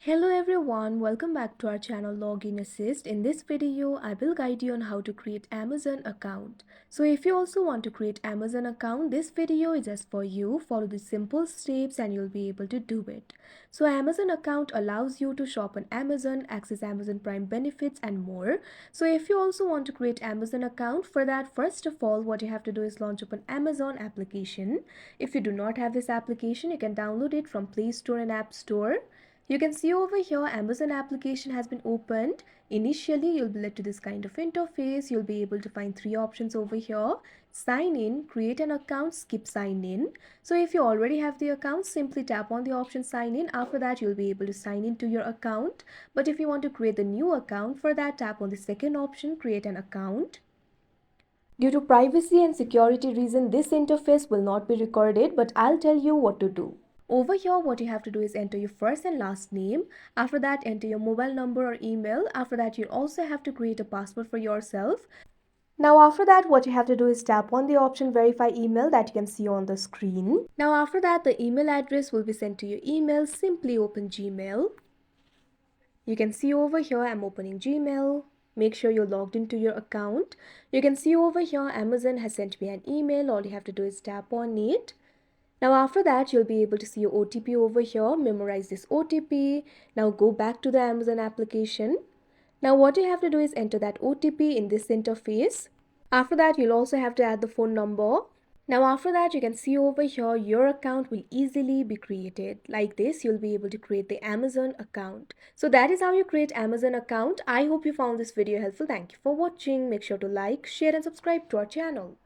Hello everyone, welcome back to our channel Login Assist. In this video, I will guide you on how to create Amazon account. So if you also want to create Amazon account, this video is just for you. Follow the simple steps and you'll be able to do it. So Amazon account allows you to shop on Amazon, access Amazon Prime benefits and more. So if you also want to create Amazon account, for that first of all, what you have to do is launch up an Amazon application. If you do not have this application, you can download it from Play Store and App Store. You can see over here Amazon application has been opened. Initially, you'll be led to this kind of interface. You'll be able to find three options over here. Sign in, create an account, skip sign in. So if you already have the account, simply tap on the option sign in. After that, you'll be able to sign into your account. But if you want to create a new account, for that tap on the second option, create an account. Due to privacy and security reason, this interface will not be recorded, but I'll tell you what to do. Over here, what you have to do is enter your first and last name. After that, enter your mobile number or email. After that, you also have to create a password for yourself. Now after that, what you have to do is tap on the option verify email that you can see on the screen. Now after that, the email address will be sent to your email. Simply open Gmail. You can see over here, I'm opening Gmail. Make sure you're logged into your account. You can see over here, Amazon has sent me an email. All you have to do is tap on it. Now after that, you'll be able to see your OTP over here. Memorize this OTP. Now go back to the Amazon application. Now what you have to do is enter that OTP in this interface. After that, you'll also have to add the phone number. Now after that, you can see over here, your account will easily be created. Like this, you'll be able to create the Amazon account. So that is how you create Amazon account. I hope you found this video helpful. Thank you for watching. Make sure to like, share and subscribe to our channel.